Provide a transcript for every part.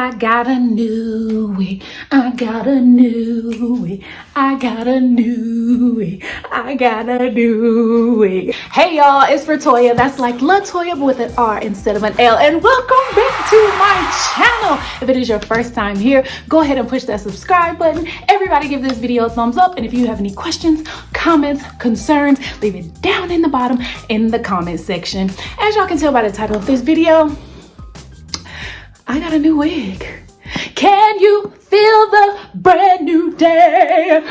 I got a new wig. I got a new wig. I got a new wig. I got a new wig. Hey y'all, it's Ratoya. That's like Latoya but with an R instead of an L. And welcome back to my channel. If it is your first time here, go ahead and push that subscribe button. Everybody give this video a thumbs up. And if you have any questions, comments, concerns, leave it down in the bottom in the comment section. As y'all can tell by the title of this video, I got a new wig. Can you feel the brand new day?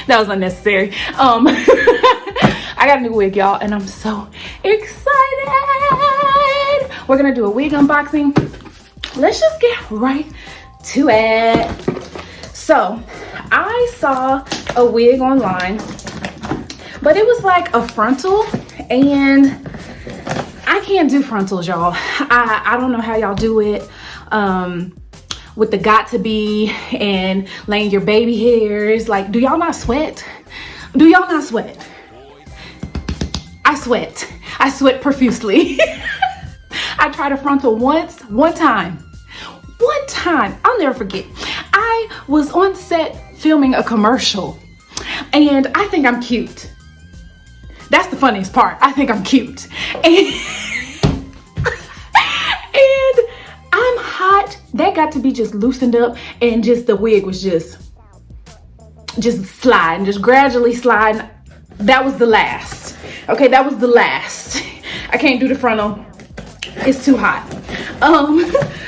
That was unnecessary. I got a new wig, y'all, and I'm so excited. We're gonna do a wig unboxing. Let's just get right to it. So I saw a wig online, but it was like a frontal, and I can't do frontals, y'all. I don't know how y'all do it with the got to be and laying your baby hairs. Like, do y'all not sweat? Do y'all not sweat? I sweat. I sweat profusely. I tried a frontal one time. I'll never forget. I was on set filming a commercial, and I think I'm cute. That's the funniest part. I think I'm cute. And I'm hot. That got to be just loosened up, and just the wig was just sliding, just gradually sliding. That was the last. Okay, that was the last. I can't do the frontal. It's too hot.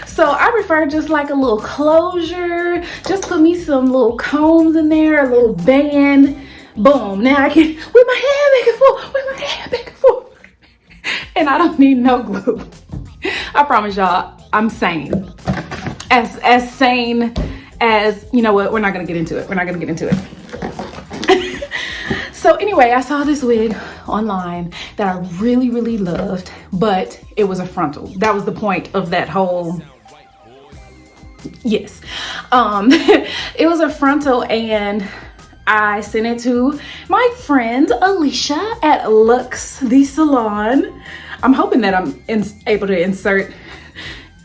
So I prefer just like a little closure. Just put me some little combs in there, a little band. Boom, now I can whip my hair back and forth, and I don't need no glue. I promise y'all, I'm sane. As sane as, you know what, we're not gonna get into it. So anyway, I saw this wig online that I really loved, but it was a frontal. That was the point of that whole, yes. It was a frontal, and I sent it to my friend Alicia at Luxe the Salon. I'm hoping that I'm able to insert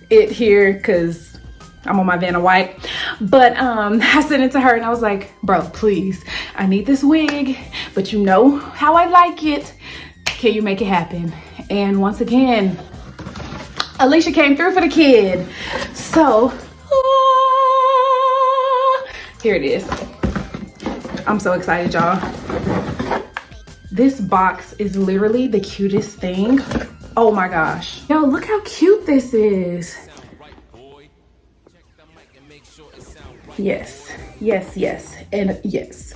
it here because I'm on my Vanna White. But I sent it to her, and I was like, bro, please, I need this wig, but you know how I like it. Can you make it happen? And once again, Alicia came through for the kid. So, here it is. I'm so excited, y'all. This box is literally the cutest thing. Oh my gosh. Yo, look how cute this is. Yes, and yes.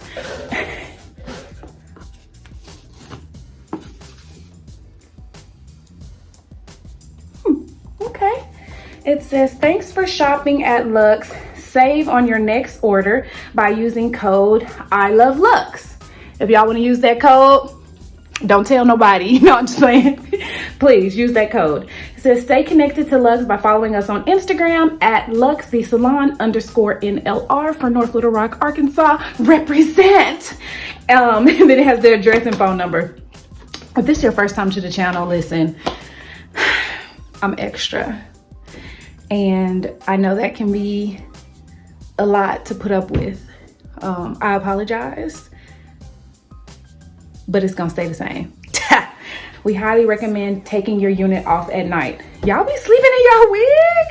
Okay. It says, thanks for shopping at Luxe. Save on your next order by using code I love Luxe. If y'all want to use that code, don't tell nobody. No, I'm just playing. Please use that code. It says, stay connected to Luxe by following us on Instagram at Luxe the Salon _NLR for North Little Rock, Arkansas. Represent. And then it has their address and phone number. If this is your first time to the channel, listen, I'm extra. And I know that can be a lot to put up with. I apologize, but it's gonna stay the same. We highly recommend taking your unit off at night. Y'all be sleeping in y'all wig?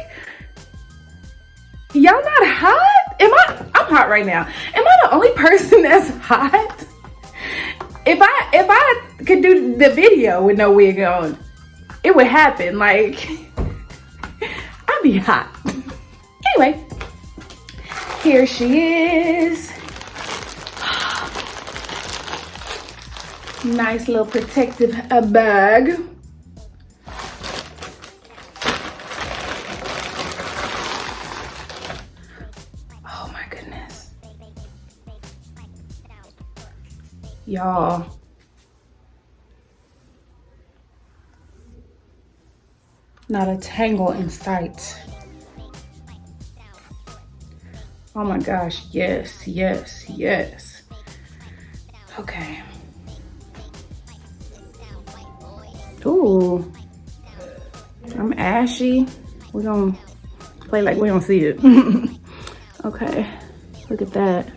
Y'all not hot? I'm hot right now. Am I the only person that's hot? If I could do the video with no wig on, it would happen. Like, I'd be hot. Anyway, here she is. Nice little protective bag. Oh my goodness. Y'all. Not a tangle in sight. Oh my gosh, yes. Okay. Ooh, I'm ashy. We're gonna Play like we don't see it. Okay, look at that.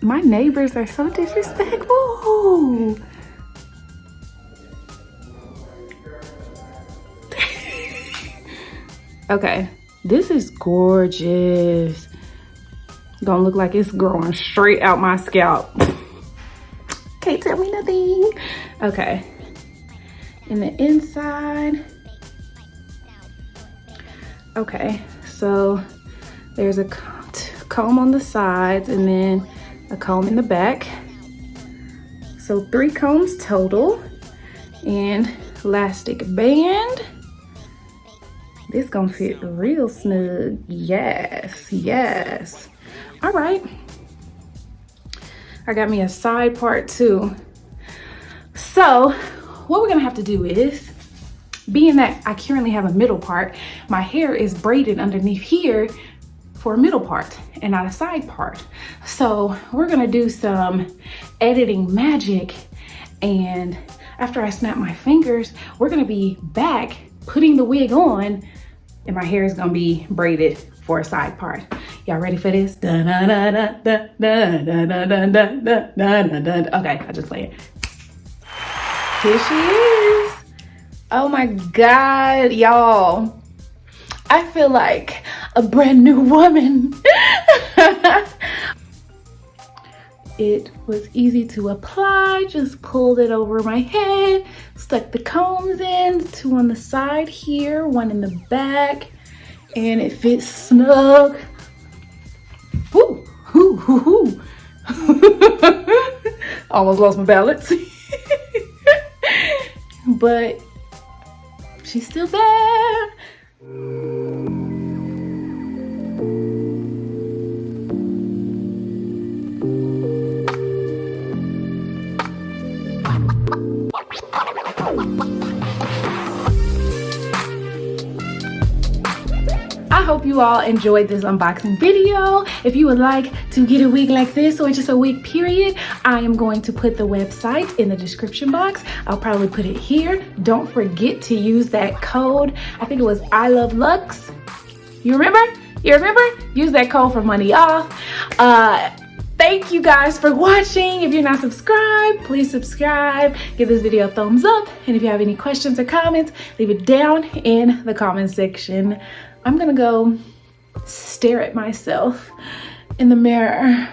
My neighbors are so disrespectful. Okay, this is gorgeous. Gonna look like it's growing straight out my scalp. Can't tell me nothing. Okay, in the inside. Okay, so there's a comb on the sides and then a comb in the back. So 3 combs total, and elastic band. This gonna fit real snug. Yes, yes. All right. I got me a side part too. So what we're gonna have to do is, being that I currently have a middle part, my hair is braided underneath here for a middle part and not a side part. So we're gonna do some editing magic, and after I snap my fingers, we're gonna be back putting the wig on, and my hair is gonna be braided for a side part. Y'all ready for this? Okay, I just play it. Here she is. Oh my God, y'all. I feel like a brand new woman. It was easy to apply. Just pulled it over my head, stuck the combs in, 2 on the side here, 1 in the back, and it fits snug. Woo, hoo, hoo, hoo. Almost lost my balance. But she's still there. I hope you all enjoyed this unboxing video. If you would like to get a wig like this, or just a wig period, I am going to put the website in the description box. I'll probably put it here. Don't forget to use that code. I think it was I Love Luxe. You remember? You remember? Use that code for money off. Thank you guys for watching. If you're not subscribed, please subscribe. Give this video a thumbs up. And if you have any questions or comments, leave it down in the comment section. I'm gonna go stare at myself in the mirror